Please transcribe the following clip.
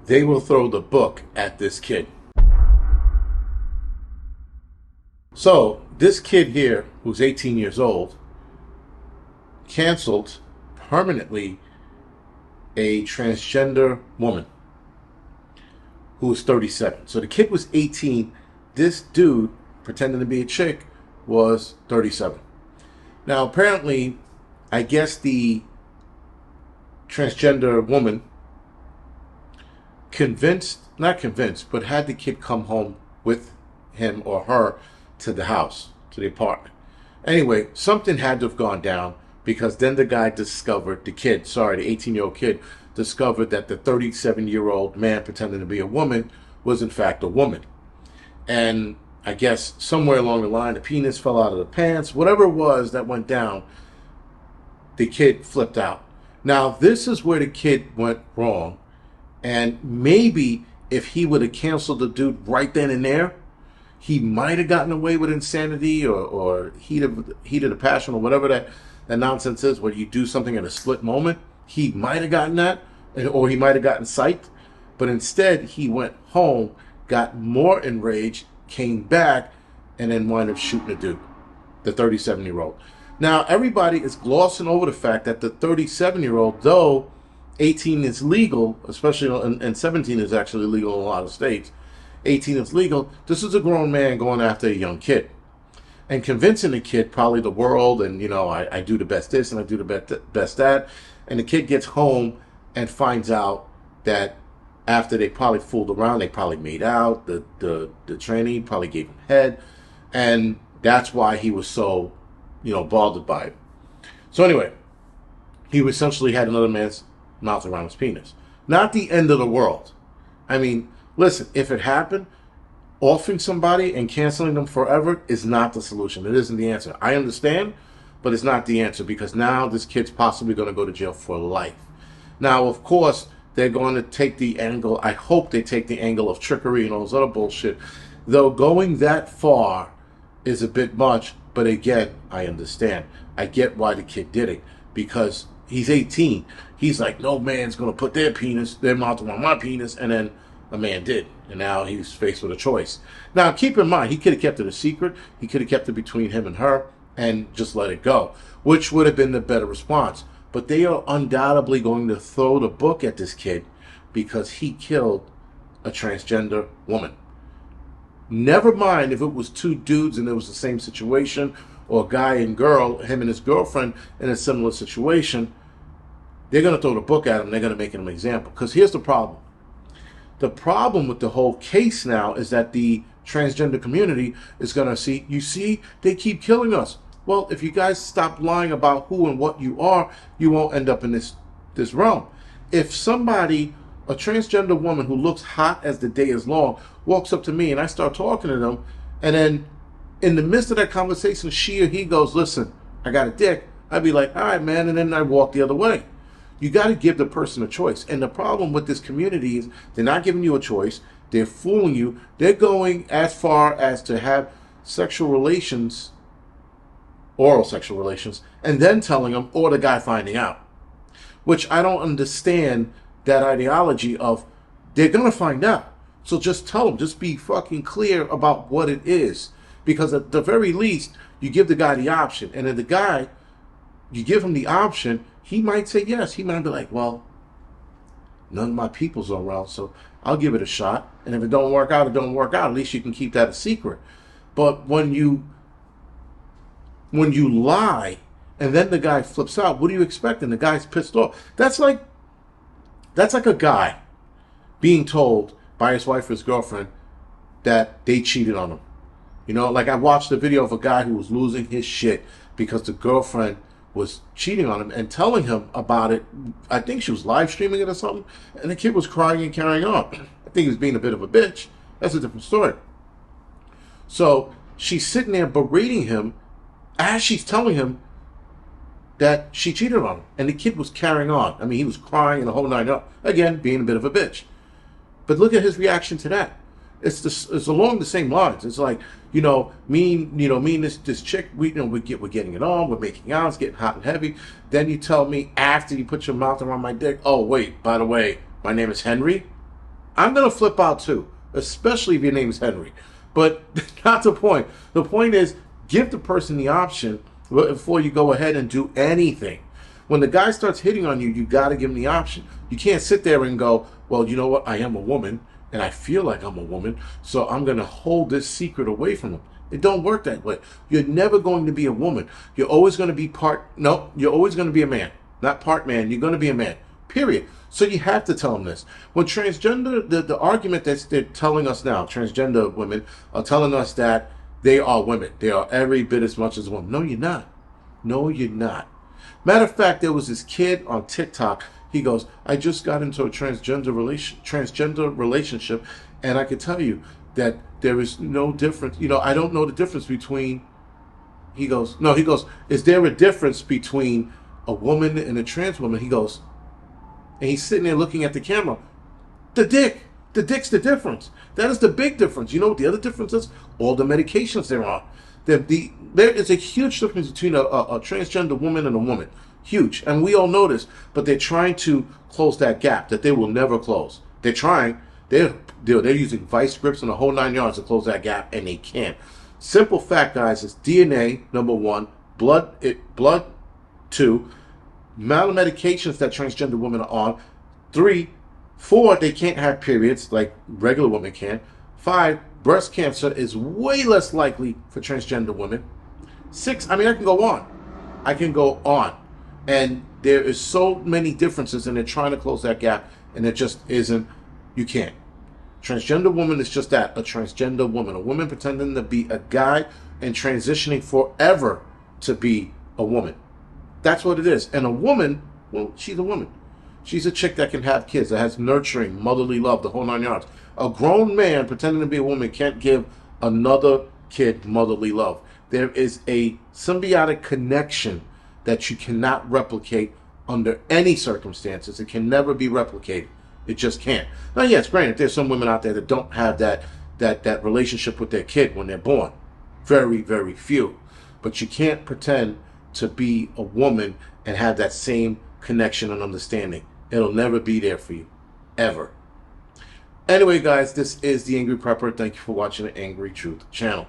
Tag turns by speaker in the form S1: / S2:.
S1: they will throw the book at this kid. So this kid here, who's 18 years old, canceled permanently a transgender woman who was 37. So the kid was 18. This dude, pretending to be a chick, was 37. Now, apparently, I guess the transgender woman not convinced, but had the kid come home with him or her to the house, to the apartment. Anyway, something had to have gone down, because then the guy discovered, the 18-year-old kid, discovered that the 37-year-old man pretending to be a woman was in fact a woman. And I guess somewhere along the line, the penis fell out of the pants. Whatever it was that went down, the kid flipped out. Now, this is where the kid went wrong. And maybe if he would have canceled the dude right then and there, he might have gotten away with insanity or heat of passion or whatever that nonsense is, where you do something in a split moment. He might have gotten that, or he might have gotten psyched. But instead, he went home, got more enraged, came back, and then wound up shooting the dude, the 37-year-old. Now, everybody is glossing over the fact that the 37-year-old, though 18 is legal, especially, and 17 is actually legal in a lot of states, 18 is legal, this is a grown man going after a young kid. And convincing the kid, probably the world, and, I do the best this and I do the best that. And the kid gets home and finds out that after they probably fooled around, they probably made out, the trainee probably gave him head. And that's why he was so, bothered by it. So anyway, he essentially had another man's mouth around his penis. Not the end of the world. I mean, listen, if it happened, offing somebody and canceling them forever is not the solution. It isn't the answer. I understand, but it's not the answer, because now this kid's possibly going to go to jail for life. Now, of course, they're going to take the angle, I hope they take the angle of trickery and all this other bullshit. Though going that far is a bit much, but again, I understand. I get why the kid did it, because he's 18. He's like, no man's going to put their mouth around my penis, and then a man did. And now he's faced with a choice. Now, keep in mind, he could have kept it a secret. He could have kept it between him and her and just let it go, which would have been the better response. But they are undoubtedly going to throw the book at this kid because he killed a transgender woman. Never mind if it was two dudes and it was the same situation, or guy and girl, him and his girlfriend in a similar situation. They're going to throw the book at him. They're going to make him an example. Because here's the problem. The problem with the whole case now is that the transgender community is going to see, you see, they keep killing us. Well, if you guys stop lying about who and what you are, you won't end up in this realm. If somebody, a transgender woman who looks hot as the day is long, walks up to me and I start talking to them, and then in the midst of that conversation, she or he goes, listen, I got a dick, I'd be like, all right, man, and then I walk the other way. You got to give the person a choice. And the problem with this community is they're not giving you a choice. They're fooling you. They're going as far as to have sexual relations, oral sexual relations, and then telling them, or the guy finding out. Which I don't understand that ideology of, they're going to find out. So just tell them, just be fucking clear about what it is. Because at the very least, you give the guy the option. And if the guy, you give him the option, he might say yes. He might be like, well, none of my people's are around, so I'll give it a shot. And if it don't work out, it don't work out. At least you can keep that a secret. But when you lie and then the guy flips out, what do you expect? And the guy's pissed off. That's like a guy being told by his wife or his girlfriend that they cheated on him. Like I watched a video of a guy who was losing his shit because the girlfriend was cheating on him and telling him about it. I think she was live streaming it or something, and the kid was crying and carrying on. I think he was being a bit of a bitch. That's a different story. So she's sitting there berating him as she's telling him that she cheated on him, and the kid was carrying on. I mean, he was crying and the whole nine yards. Again, being a bit of a bitch. But look at his reaction to that. It's along the same lines. It's like, me and this chick, we're getting it on, we're making out, it's getting hot and heavy. Then you tell me after you put your mouth around my dick, oh wait, by the way, my name is Henry. I'm going to flip out too, especially if your name's Henry. But not the point. The point is, give the person the option before you go ahead and do anything. When the guy starts hitting on you, you got to give him the option. You can't sit there and go, well, you know what? I am a woman and I feel like I'm a woman, so I'm going to hold this secret away from him. It don't work that way. You're never going to be a woman. You're always going to be you're always going to be a man. Not part man. You're going to be a man. Period. So you have to tell them this. When transgender, the argument that they're telling us now, transgender women are telling us that they are women. They are every bit as much as a woman. No, you're not. No, you're not. Matter of fact, there was this kid on TikTok. He goes, I just got into a transgender relationship, and I can tell you that there is no difference. You know, I don't know the difference between. He goes, is there a difference between a woman and a trans woman? He goes, and he's sitting there looking at the camera. The dick's the difference. That is the big difference. You know what the other difference is? All the medications they're on. There is a huge difference between a transgender woman and a woman. Huge. And we all know this. But they're trying to close that gap that they will never close. They're trying. They're using vice grips and the whole 9 yards to close that gap, and they can't. Simple fact, guys, is DNA, number one, blood, two, amount of medications that transgender women are on, 3, 4, they can't have periods like regular women can. 5, breast cancer is way less likely for transgender women. 6, I mean, I can go on. And there is so many differences, and they're trying to close that gap, and it just isn't. You can't. Transgender woman is just that, a transgender woman. A woman pretending to be a guy and transitioning forever to be a woman. That's what it is. And a woman, well, she's a woman. She's a chick that can have kids, that has nurturing, motherly love, the whole 9 yards. A grown man pretending to be a woman can't give another kid motherly love. There is a symbiotic connection that you cannot replicate under any circumstances. It can never be replicated. It just can't. Now, yes, granted, there's some women out there that don't have that relationship with their kid when they're born. Very, very few. But you can't pretend to be a woman and have that same connection and understanding. It'll never be there for you. Ever. Anyway, guys, this is The Angry Prepper. Thank you for watching the Angry Truth channel.